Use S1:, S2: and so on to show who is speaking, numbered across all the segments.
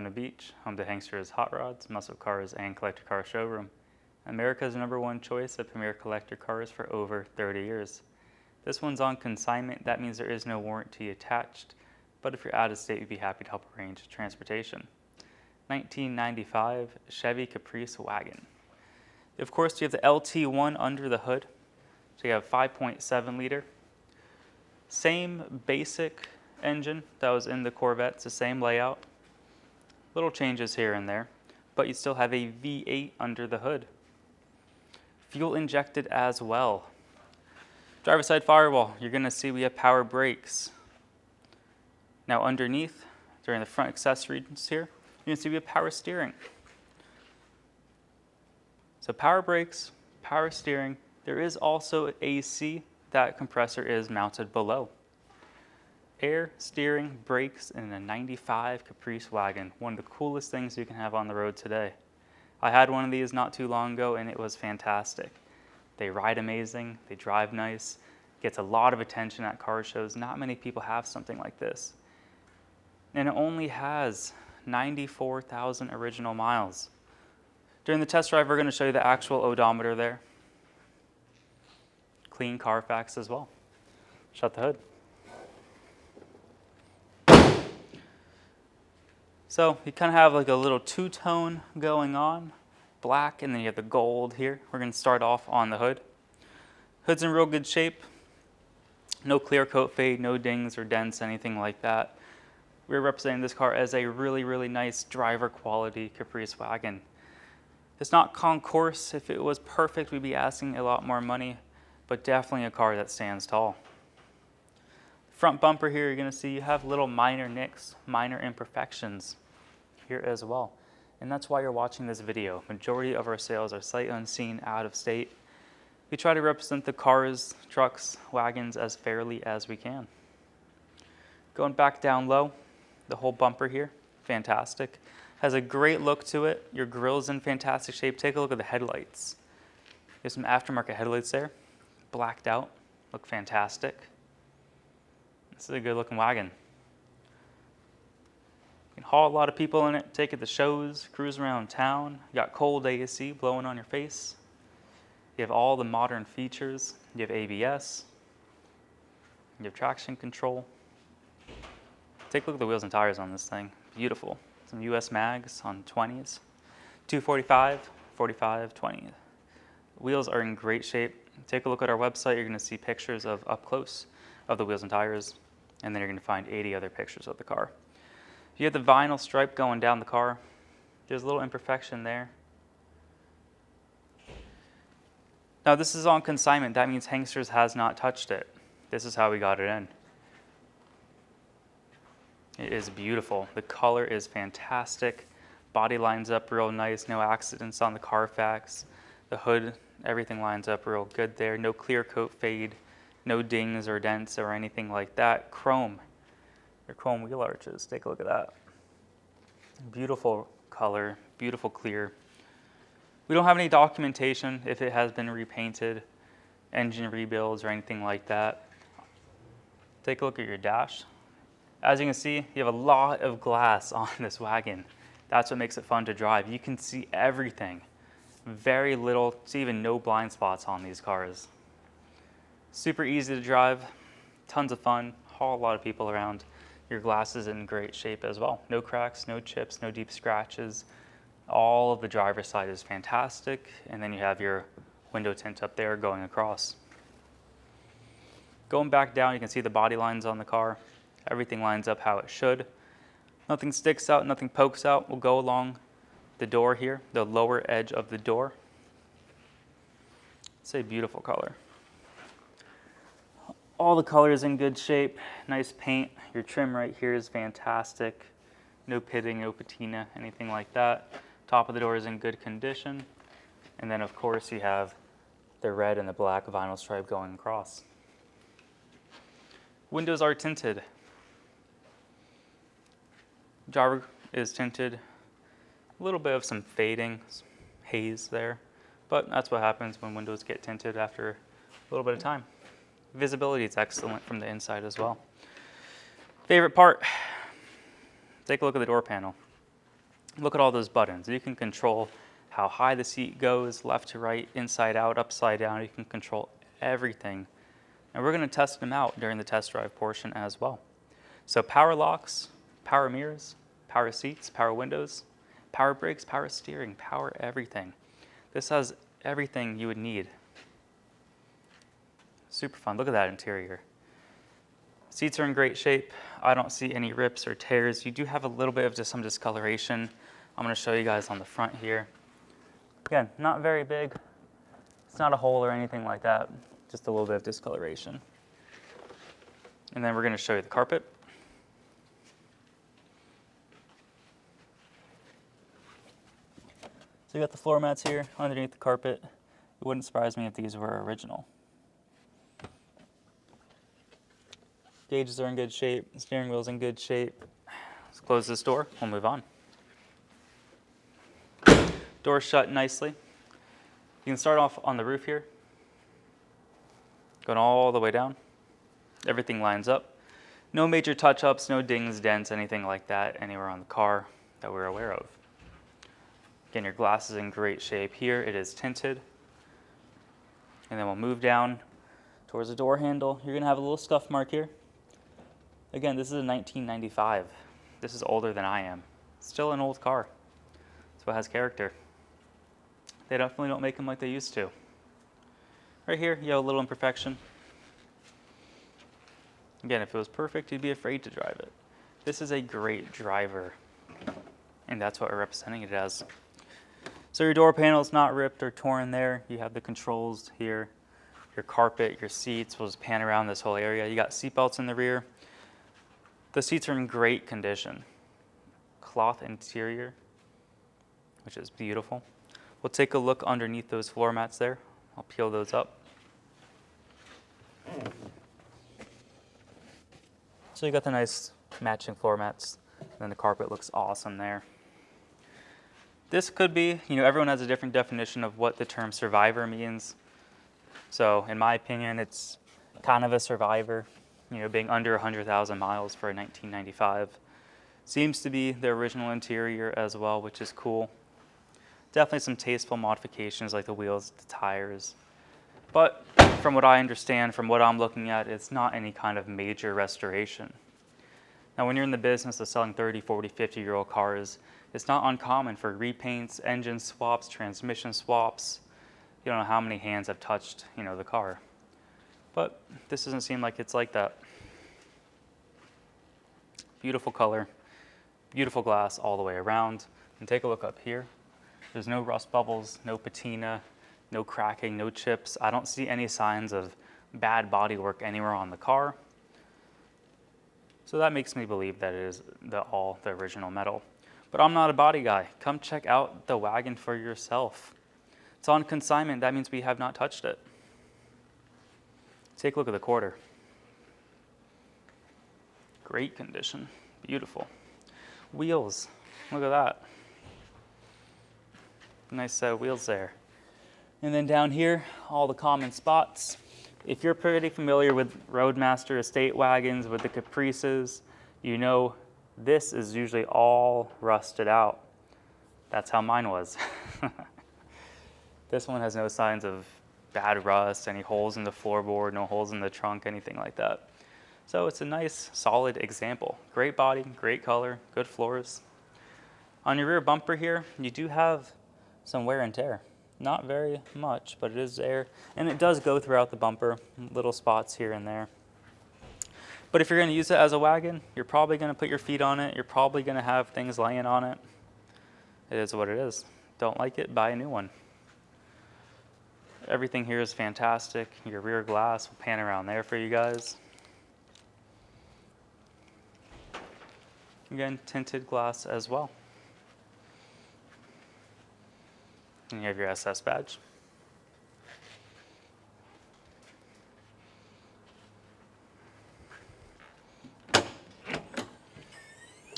S1: Daytona Beach, home to Hanksters Hot Rods, Muscle Cars, and Collector Car Showroom. America's #1 choice of premier collector cars for over 30 years. This one's on consignment. That means there is no warranty attached, but if you're out of state, we'd be happy to help arrange transportation. 1995 Chevy Caprice Wagon. Of course, you have the LT1 under the hood. So you have 5.7 liter. Same basic engine that was in the Corvette. It's the same layout. Little changes here and there, but you still have a V8 under the hood. Fuel injected as well. Driver's side firewall, you're going to see we have power brakes. Now underneath, during the front accessories here, you can see we have power steering. So power brakes, power steering. There is also AC. That compressor is mounted below. Air, steering, brakes in a 95 Caprice Wagon. One of the coolest things you can have on the road today. I had one of these not too long ago and it was fantastic. They ride amazing, they drive nice, gets a lot of attention at car shows. Not many people have something like this. And it only has 94,000 original miles. During the test drive, we're going to show you the actual odometer there. Clean Carfax as well. Shut the hood. So you kind of have like a little two-tone going on, black, and then you have the gold here. We're going to start off on the hood. Hood's in real good shape. No clear coat fade, no dings or dents, anything like that. We're representing this car as a really, really nice driver quality Caprice Wagon. It's not concourse. If it was perfect, we'd be asking a lot more money, but definitely a car that stands tall. Front bumper here, you're going to see you have little minor nicks, minor imperfections here as well. And that's why you're watching this video. Majority of our sales are sight unseen, out of state. We try to represent the cars, trucks, wagons as fairly as we can. Going back down low, the whole bumper here, fantastic. Has a great look to it. Your grill's in fantastic shape. Take a look at the headlights. There's some aftermarket headlights there, blacked out, look fantastic. This is a good looking wagon. You can haul a lot of people in it, take it to shows, cruise around town. You got cold AC blowing on your face. You have all the modern features. You have ABS. You have traction control. Take a look at the wheels and tires on this thing. Beautiful. Some US mags on 20s. 245, 45, 20. Wheels are in great shape. Take a look at our website. You're going to see pictures of up close of the wheels and tires. And then you're going to find 80 other pictures of the car. You have the vinyl stripe going down the car. There's a little imperfection there. Now this is on consignment. That means Hanksters has not touched it. This is how we got it in. It is beautiful. The color is fantastic. Body lines up real nice. No accidents on the Carfax. The hood, everything lines up real good there. No clear coat fade. No dings or dents or anything like that. Chrome. Your chrome wheel arches. Take a look at that. Beautiful color. Beautiful clear. We don't have any documentation if it has been repainted, engine rebuilds or anything like that. Take a look at your dash. As you can see, you have a lot of glass on this wagon. That's what makes it fun to drive. You can see everything. Very little to even no blind spots on these cars. Super easy to drive, tons of fun, haul a lot of people around. Your glass is in great shape as well. No cracks, no chips, no deep scratches. All of the driver's side is fantastic. And then you have your window tint up there going across. Going back down, you can see the body lines on the car. Everything lines up how it should. Nothing sticks out, nothing pokes out. We'll go along the door here, the lower edge of the door. It's a beautiful color. All the colors in good shape, nice paint. Your trim right here is fantastic. No pitting, no patina, anything like that. Top of the door is in good condition. And then of course you have the red and the black vinyl stripe going across. Windows are tinted. Driver is tinted. A little bit of some fading, haze there. But that's what happens when windows get tinted after a little bit of time. Visibility is excellent from the inside as well. Favorite part, take a look at the door panel. Look at all those buttons. You can control how high the seat goes, left to right, inside out, upside down. You can control everything. And we're going to test them out during the test drive portion as well. So power locks, power mirrors, power seats, power windows, power brakes, power steering, power everything. This has everything you would need. Super fun. Look at that interior. Seats are in great shape. I don't see any rips or tears. You do have a little bit of just some discoloration. I'm going to show you guys on the front here. Again, not very big. It's not a hole or anything like that. Just a little bit of discoloration. And then we're going to show you the carpet. So you got the floor mats here underneath the carpet. It wouldn't surprise me if these were original. Gauges are in good shape. The steering wheel's in good shape. Let's close this door. We'll move on. Door's shut nicely. You can start off on the roof here. Going all the way down. Everything lines up. No major touch-ups, no dings, dents, anything like that anywhere on the car that we're aware of. Again, your glass is in great shape here. It is tinted. And then we'll move down towards the door handle. You're going to have a little scuff mark here. Again, this is a 1995. This is older than I am. Still an old car. That's what has character. They definitely don't make them like they used to. Right here, you have a little imperfection. Again, if it was perfect, you'd be afraid to drive it. This is a great driver, and that's what we're representing it as. So your door panel is not ripped or torn there. You have the controls here, your carpet, your seats. We'll just pan around this whole area. You got seat belts in the rear. The seats are in great condition. Cloth interior, which is beautiful. We'll take a look underneath those floor mats there. I'll peel those up. So you got the nice matching floor mats, and then the carpet looks awesome there. This could be, everyone has a different definition of what the term survivor means. So in my opinion, it's kind of a survivor, being under 100,000 miles for a 1995. Seems to be the original interior as well, which is cool. Definitely some tasteful modifications like the wheels, the tires. But from what I understand, from what I'm looking at, it's not any kind of major restoration. Now, when you're in the business of selling 30, 40, 50-year-old cars, it's not uncommon for repaints, engine swaps, transmission swaps. You don't know how many hands have touched, the car. But this doesn't seem like it's like that. Beautiful color, beautiful glass all the way around. And take a look up here. There's no rust bubbles, no patina, no cracking, no chips. I don't see any signs of bad bodywork anywhere on the car. So that makes me believe that it is all the original metal. But I'm not a body guy. Come check out the wagon for yourself. It's on consignment. That means we have not touched it. Take a look at the quarter. Great condition. Beautiful. Wheels. Look at that. Nice set of wheels there. And then down here, all the common spots. If you're pretty familiar with Roadmaster estate wagons, with the Caprices, this is usually all rusted out. That's how mine was. This one has no signs of bad rust, any holes in the floorboard, no holes in the trunk, anything like that. So it's a nice, solid example. Great body, great color, good floors. On your rear bumper here, you do have some wear and tear. Not very much, but it is there. And it does go throughout the bumper, little spots here and there. But if you're going to use it as a wagon, you're probably going to put your feet on it. You're probably going to have things laying on it. It is what it is. Don't like it, buy a new one. Everything here is fantastic. Your rear glass, we'll pan around there for you guys. Again, tinted glass as well. And you have your SS badge.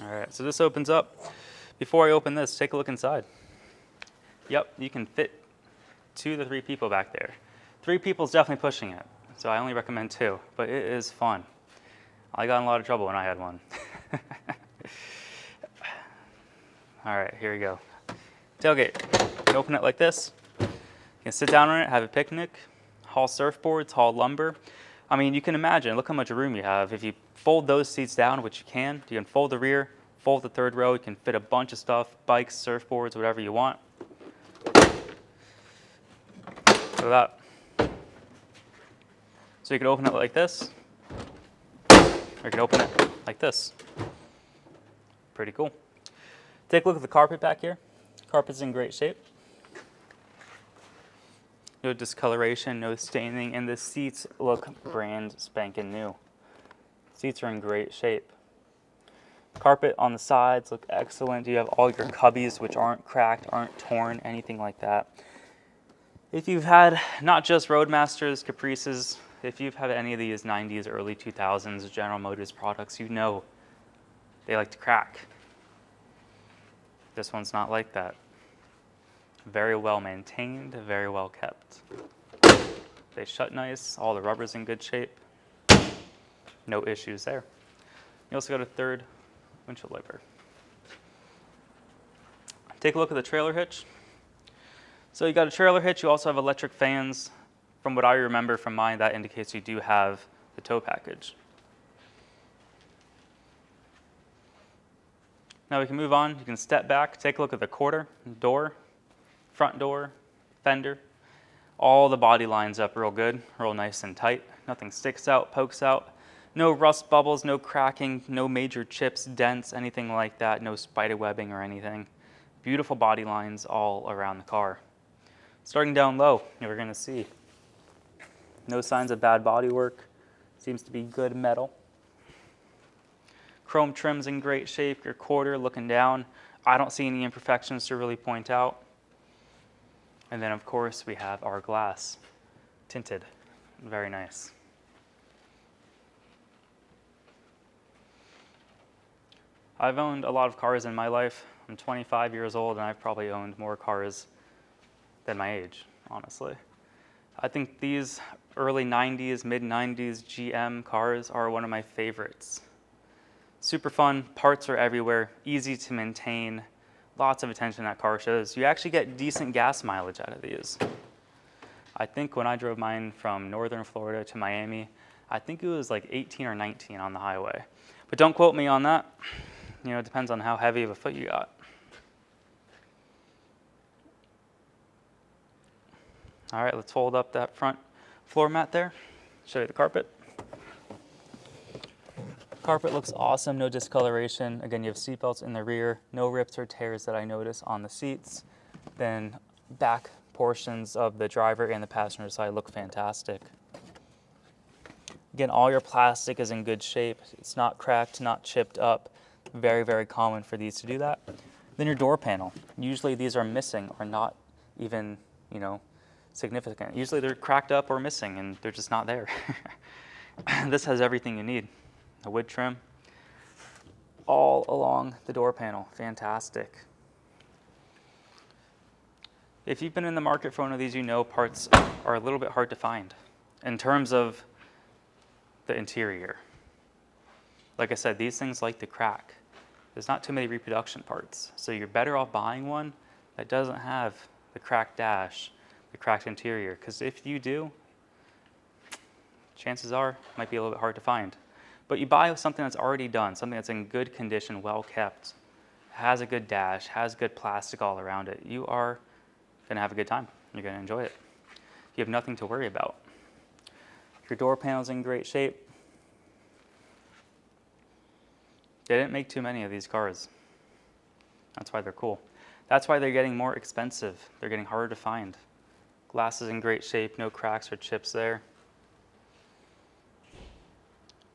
S1: All right, so this opens up. Before I open this, take a look inside. Yep, you can fit 2 to 3 people back there. 3 people is definitely pushing it, so I only recommend 2, but it is fun. I got in a lot of trouble when I had one. All right, here we go. Tailgate. You can open it like this. You can sit down on it, have a picnic, haul surfboards, haul lumber. I mean, you can imagine, look how much room you have. If you fold those seats down, which you can fold the rear, fold the third row, you can fit a bunch of stuff, bikes, surfboards, whatever you want. Look at that. So you can open it like this, or you can open it like this. Pretty cool. Take a look at the carpet back here. Carpet's in great shape. No discoloration, no staining, and the seats look brand spanking new. Seats are in great shape. Carpet on the sides look excellent. You have all your cubbies, which aren't cracked, aren't torn, anything like that. If you've had not just Roadmasters, Caprices, if you've had any of these 90s, early 2000s General Motors products, you know they like to crack. This one's not like that. Very well maintained, very well kept. They shut nice, all the rubber's in good shape. No issues there. You also got a third windshield wiper. Take a look at the trailer hitch. So you got a trailer hitch, you also have electric fans. From what I remember from mine, that indicates you do have the tow package. Now we can move on. You can step back, take a look at the quarter, door, front door, fender. All the body lines up real good, real nice and tight. Nothing sticks out, pokes out. No rust bubbles, no cracking, no major chips, dents, anything like that. No spider webbing or anything. Beautiful body lines all around the car. Starting down low, you're going to see no signs of bad body work. Seems to be good metal. Chrome trim's in great shape. Your quarter looking down. I don't see any imperfections to really point out. And then, of course, we have our glass, tinted. Very nice. I've owned a lot of cars in my life. I'm 25 years old, and I've probably owned more cars than my age, honestly. I think these early 90s, mid 90s GM cars are one of my favorites. Super fun, parts are everywhere, easy to maintain, lots of attention that car shows. You actually get decent gas mileage out of these. I think when I drove mine from northern Florida to Miami, I think it was like 18 or 19 on the highway. But don't quote me on that. You know, it depends on how heavy of a foot you got. All right, let's fold up that front floor mat there. Show you the carpet. Carpet looks awesome, no discoloration. Again, you have seatbelts in the rear, no rips or tears that I notice on the seats. Then back portions of the driver and the passenger side look fantastic. Again, all your plastic is in good shape. It's not cracked, not chipped up. Very, very common for these to do that. Then your door panel. Usually these are missing or not even, significant. Usually they're cracked up or missing and they're just not there. This has everything you need. A wood trim all along the door panel. Fantastic. If you've been in the market for one of these, you know parts are a little bit hard to find in terms of the interior. Like I said, these things like to crack. There's not too many reproduction parts, so you're better off buying one that doesn't have the cracked dash, the cracked interior, because if you do, chances are it might be a little bit hard to find. But you buy something that's already done, something that's in good condition, well kept, has a good dash, has good plastic all around it, you are going to have a good time. You're going to enjoy it. You have nothing to worry about. Your door panel's in great shape. They didn't make too many of these cars. That's why they're cool. That's why they're getting more expensive. They're getting harder to find. Glass is in great shape, no cracks or chips there.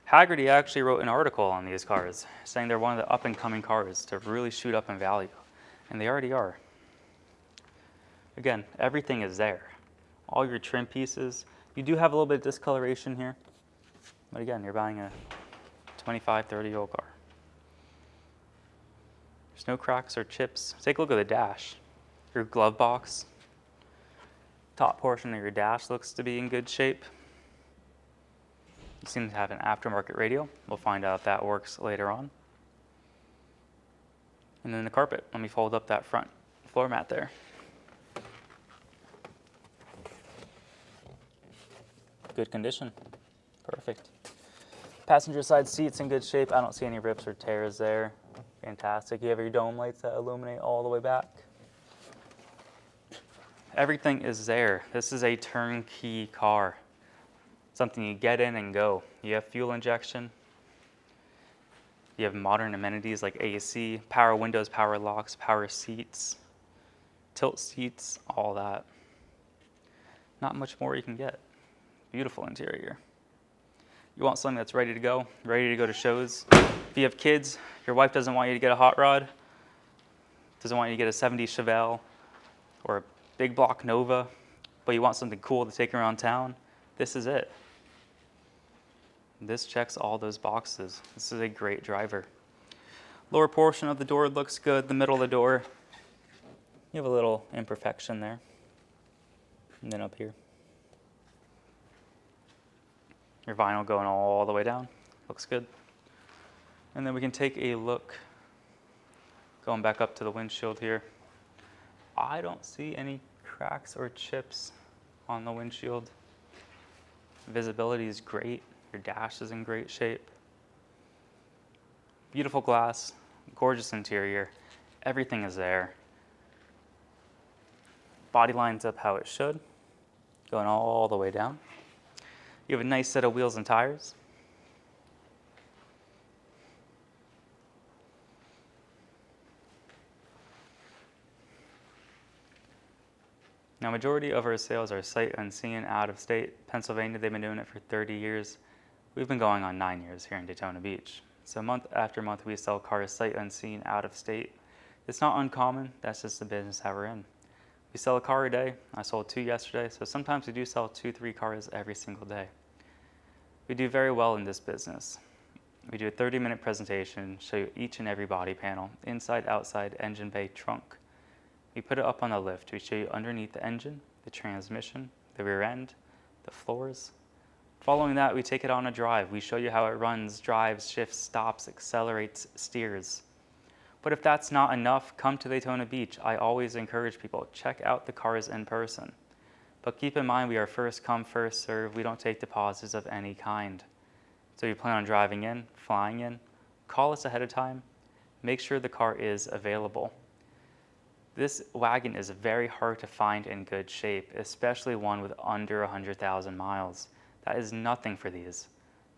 S1: Haggerty actually wrote an article on these cars saying they're one of the up-and-coming cars to really shoot up in value, and they already are. Again, everything is there. All your trim pieces. You do have a little bit of discoloration here, but again, you're buying a 25, 30-year-old car. There's no cracks or chips. Take a look at the dash. Your glove box. Top portion of your dash looks to be in good shape. You seem to have an aftermarket radio. We'll find out if that works later on. And then the carpet. Let me fold up that front floor mat there. Good condition. Perfect. Passenger side seats in good shape. I don't see any rips or tears there. Fantastic. You have your dome lights that illuminate all the way back. Everything is there. This is a turnkey car. Something you get in and go. You have fuel injection. You have modern amenities like AC, power windows, power locks, power seats, tilt seats, all that. Not much more you can get. Beautiful interior. You want something that's ready to go to shows. If you have kids, your wife doesn't want you to get a hot rod, doesn't want you to get a 70s Chevelle or a big block Nova, but you want something cool to take around town, this is it. This checks all those boxes. This is a great driver. Lower portion of the door looks good. The middle of the door, you have a little imperfection there. And then up here. Your vinyl going all the way down. Looks good. And then we can take a look, going back up to the windshield here. I don't see any cracks or chips on the windshield. Visibility is great. Your dash is in great shape. Beautiful glass, gorgeous interior. Everything is there. Body lines up how it should, going all the way down. You have a nice set of wheels and tires. Now, majority of our sales are sight unseen, out of state. Pennsylvania, they've been doing it for 30 years. We've been going on 9 years here in Daytona Beach. So month after month, we sell cars sight unseen, out of state. It's not uncommon. That's just the business that we're in. We sell a car a day. I sold 2 yesterday. So sometimes we do sell 2-3 cars every single day. We do very well in this business. We do a 30-minute presentation, show you each and every body panel, inside, outside, engine bay, trunk. We put it up on the lift. We show you underneath the engine, the transmission, the rear end, the floors. Following that, we take it on a drive. We show you how it runs, drives, shifts, stops, accelerates, steers. But if that's not enough, come to Daytona Beach. I always encourage people, check out the cars in person. But keep in mind, we are first come, first serve. We don't take deposits of any kind. So you plan on driving in, flying in, call us ahead of time. Make sure the car is available. This wagon is very hard to find in good shape, especially one with under 100,000 miles. That is nothing for these.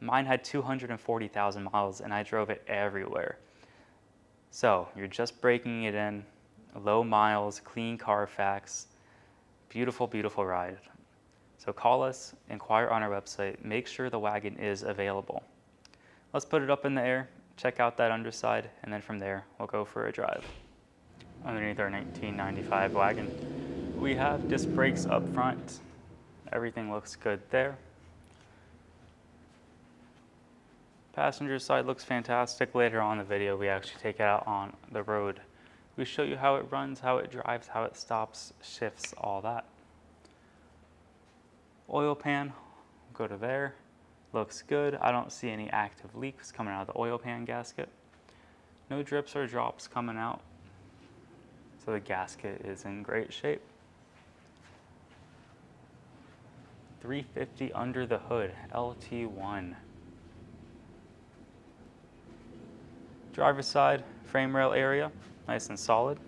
S1: Mine had 240,000 miles and I drove it everywhere. So you're just breaking it in, low miles, clean Carfax, beautiful, beautiful ride. So call us, inquire on our website, make sure the wagon is available. Let's put it up in the air, check out that underside, and then from there, we'll go for a drive. Underneath our 1995 wagon, we have disc brakes up front. Everything looks good there. Passenger side looks fantastic. Later on in the video, we actually take it out on the road. We show you how it runs, how it drives, how it stops, shifts, all that. Oil pan, go to there. Looks good. I don't see any active leaks coming out of the oil pan gasket. No drips or drops coming out. So the gasket is in great shape. 350 under the hood, LT1. Driver's side, frame rail area, nice and solid.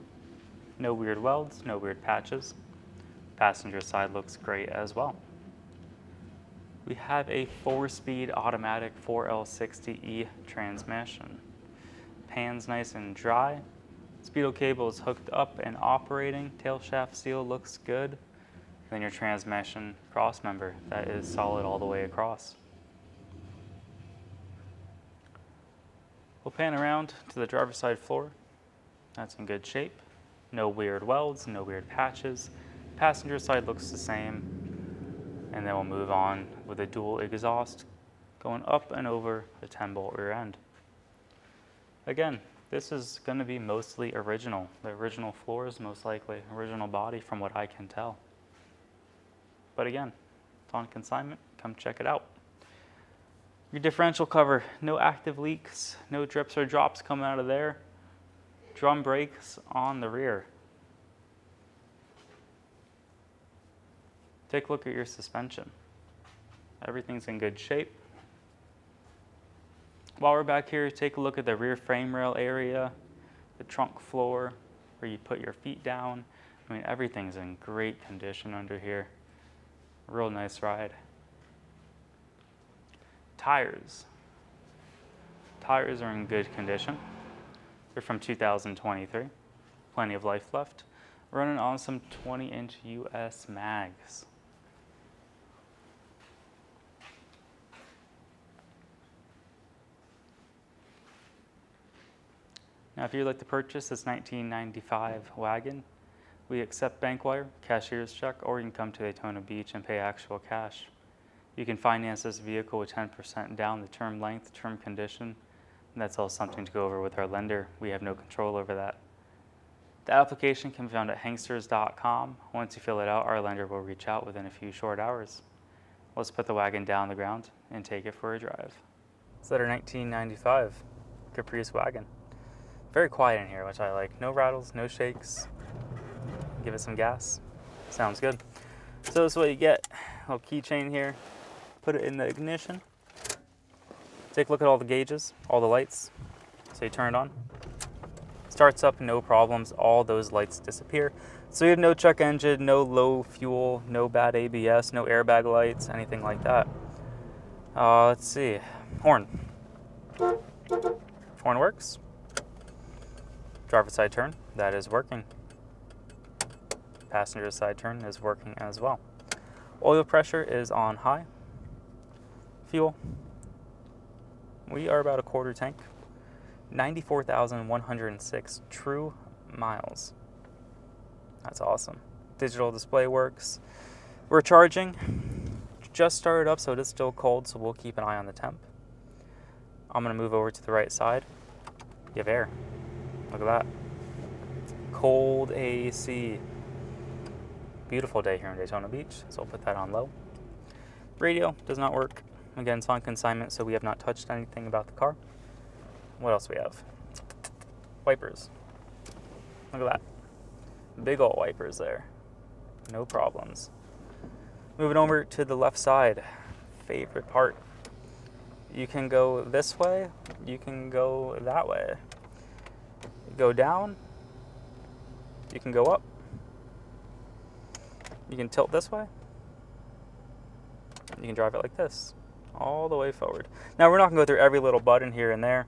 S1: No weird welds, no weird patches. Passenger side looks great as well. We have a 4-speed automatic 4L60E transmission. Pan's nice and dry. Speedo cable is hooked up and operating. Tail shaft seal looks good. Then your transmission cross member, that is solid all the way across. We'll pan around to the driver's side floor. That's in good shape. No weird welds, no weird patches. Passenger side looks the same. And then we'll move on with a dual exhaust going up and over the 10-bolt rear end. Again, this is going to be mostly original. The original floors, most likely. Original body from what I can tell. But again, it's on consignment. Come check it out. Your differential cover, no active leaks, no drips or drops coming out of there. Drum brakes on the rear. Take a look at your suspension. Everything's in good shape. While we're back here, take a look at the rear frame rail area, the trunk floor, where you put your feet down. I mean, everything's in great condition under here. Real nice ride. Tires. Tires are in good condition. They're from 2023. Plenty of life left. Running on some 20-inch US mags. Now, if you'd like to purchase this 1995 wagon, we accept bank wire, cashier's check, or you can come to Daytona Beach and pay actual cash. You can finance this vehicle with 10% down, the term length, term condition, and that's all something to go over with our lender. We have no control over that. The application can be found at Hanksters.com. Once you fill it out, our lender will reach out within a few short hours. Let's put the wagon down on the ground and take it for a drive. It's our 1995 Caprice Wagon. Very quiet in here, which I like. No rattles, no shakes. Give it some gas. Sounds good. So this is what you get. A little keychain here. Put it in the ignition. Take a look at all the gauges, all the lights. So you turn it on. Starts up, no problems. All those lights disappear. So you have no check engine, no low fuel, no bad ABS, no airbag lights, anything like that. Let's see. Horn. Horn works. Driver side turn, that is working. Passenger side turn is working as well. Oil pressure is on high. Fuel, we are about a quarter tank. 94,106 true miles. That's awesome. Digital display works. We're charging. Just started up, so it is still cold, so we'll keep an eye on the temp. I'm gonna move over to the right side. You have air. Look at that. Cold AC. Beautiful day here in Daytona Beach, so I'll put that on low. Radio does not work. Again, it's on consignment, so we have not touched anything about the car. What else we have? Wipers. Look at that. Big old wipers there. No problems. Moving over to the left side. Favorite part. You can go this way. You can go that way. Go down. You can go up. You can tilt this way. You can drive it like this, all the way forward. Now, we're not going to go through every little button here and there,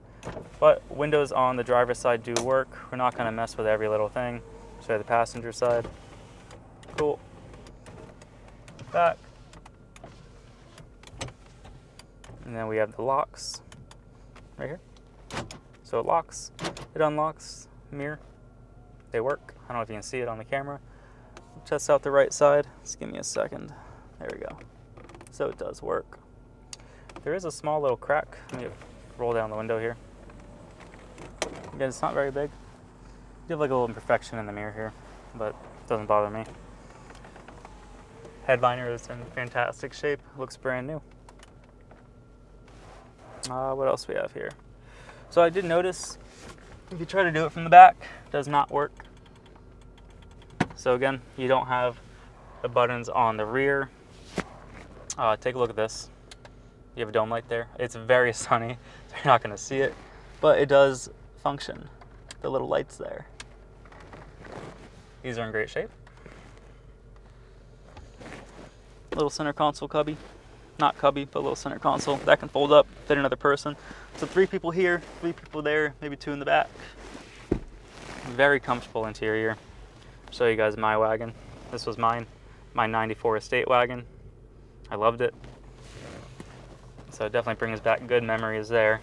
S1: but windows on the driver's side do work. We're not going to mess with every little thing. Show you the passenger side. Cool. Back. And then we have the locks right here. So it locks, it unlocks, mirror. They work. I don't know if you can see it on the camera. Test out the right side. Just give me a second. There we go. So it does work. There is a small little crack. Let me roll down the window here. Again, it's not very big. You have like a little imperfection in the mirror here, but it doesn't bother me. Headliner is in fantastic shape. Looks brand new. What else we have here? So I did notice if you try to do it from the back, it does not work. So again, you don't have the buttons on the rear. Take a look at this. You have a dome light there. It's very sunny, so you're not going to see it, but it does function. The little lights there. These are in great shape. Little center console cubby. Not cubby, but a little center console. That can fold up, fit another person. So 3 people here, 3 people there, maybe 2 in the back. Very comfortable interior. Show you guys my wagon. This was mine, my 94 estate wagon. I loved it. So it definitely brings back good memories there.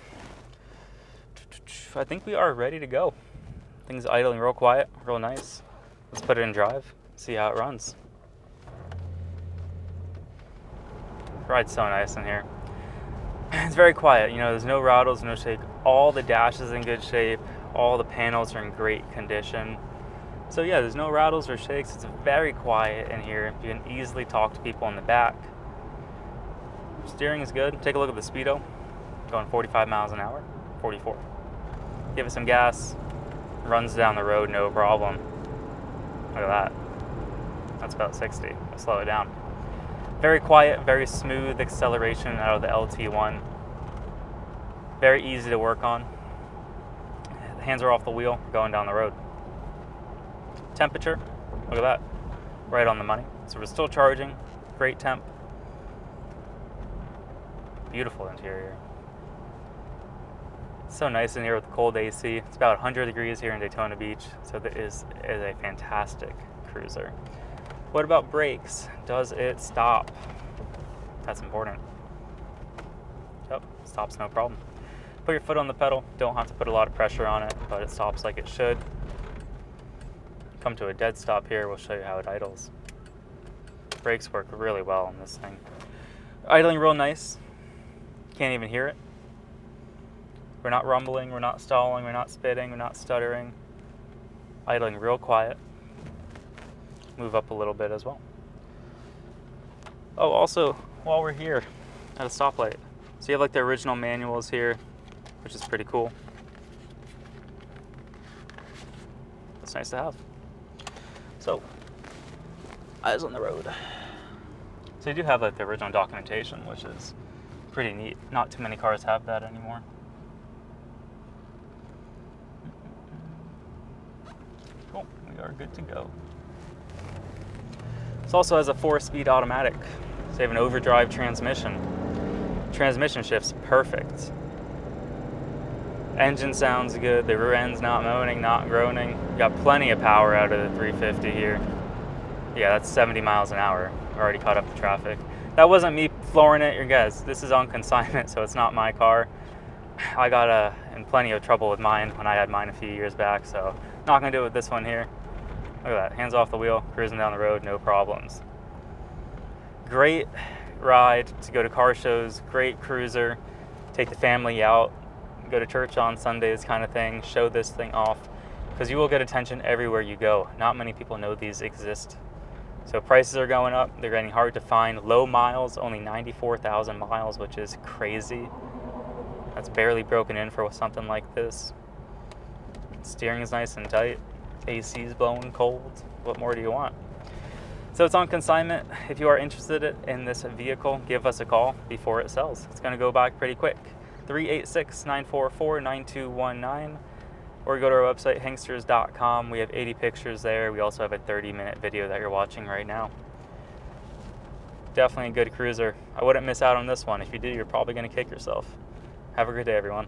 S1: I think we are ready to go. Things idling real quiet, real nice. Let's put it in drive, see how it runs. Ride's so nice in here. It's very quiet, you know, there's no rattles, no shake. All the dash is in good shape. All the panels are in great condition. So yeah, there's no rattles or shakes. It's very quiet in here. You can easily talk to people in the back. Steering is good. Take a look at the speedo. Going 45 miles an hour, 44. Give it some gas. runs down the road no problem. Look at that. That's about 60. I'll slow it down. Very quiet, very smooth acceleration out of the LT1. Very easy to work on. The hands are off the wheel, going down the road. Temperature, look at that. Right on the money. So we're still charging. Great temp. Beautiful interior. So nice in here with the cold AC. It's about 100 degrees here in Daytona Beach, so it is a fantastic cruiser. What about brakes? Does it stop? That's important. Yep, stops no problem. Put your foot on the pedal. Don't have to put a lot of pressure on it, but it stops like it should. Come to a dead stop here, we'll show you how it idles. Brakes work really well on this thing. Idling real nice. Can't even hear it. We're not rumbling, we're not stalling, we're not spitting, we're not stuttering. Idling real quiet. Move up a little bit as well. Oh, also, while we're here at a stoplight, so you have like the original manuals here, which is pretty cool. That's nice to have. So, eyes on the road. So you do have like the original documentation, which is pretty neat. Not too many cars have that anymore. Cool, we are good to go. This also has a 4-speed automatic, so you have an overdrive transmission. Transmission shift's perfect. Engine sounds good, the rear end's not moaning, not groaning. You got plenty of power out of the 350 here. Yeah, that's 70 miles an hour. Already caught up to traffic. That wasn't me flooring it, you guys. This is on consignment, so it's not my car. I got in plenty of trouble with mine when I had mine a few years back, so not gonna do it with this one here. Look at that, hands off the wheel, cruising down the road, no problems. Great ride to go to car shows, great cruiser, take the family out, go to church on Sundays kind of thing, show this thing off, because you will get attention everywhere you go. Not many people know these exist. So prices are going up, they're getting hard to find. Low miles, only 94,000 miles, which is crazy. That's barely broken in for something like this. Steering is nice and tight. AC's blowing cold. What more do you want? So it's on consignment. If you are interested in this vehicle, give us a call before it sells. It's gonna go back pretty quick. 386-944-9219, or go to our website, Hanksters.com. We have 80 pictures there. We also have a 30-minute video that you're watching right now. Definitely a good cruiser. I wouldn't miss out on this one. If you do, you're probably gonna kick yourself. Have a good day, everyone.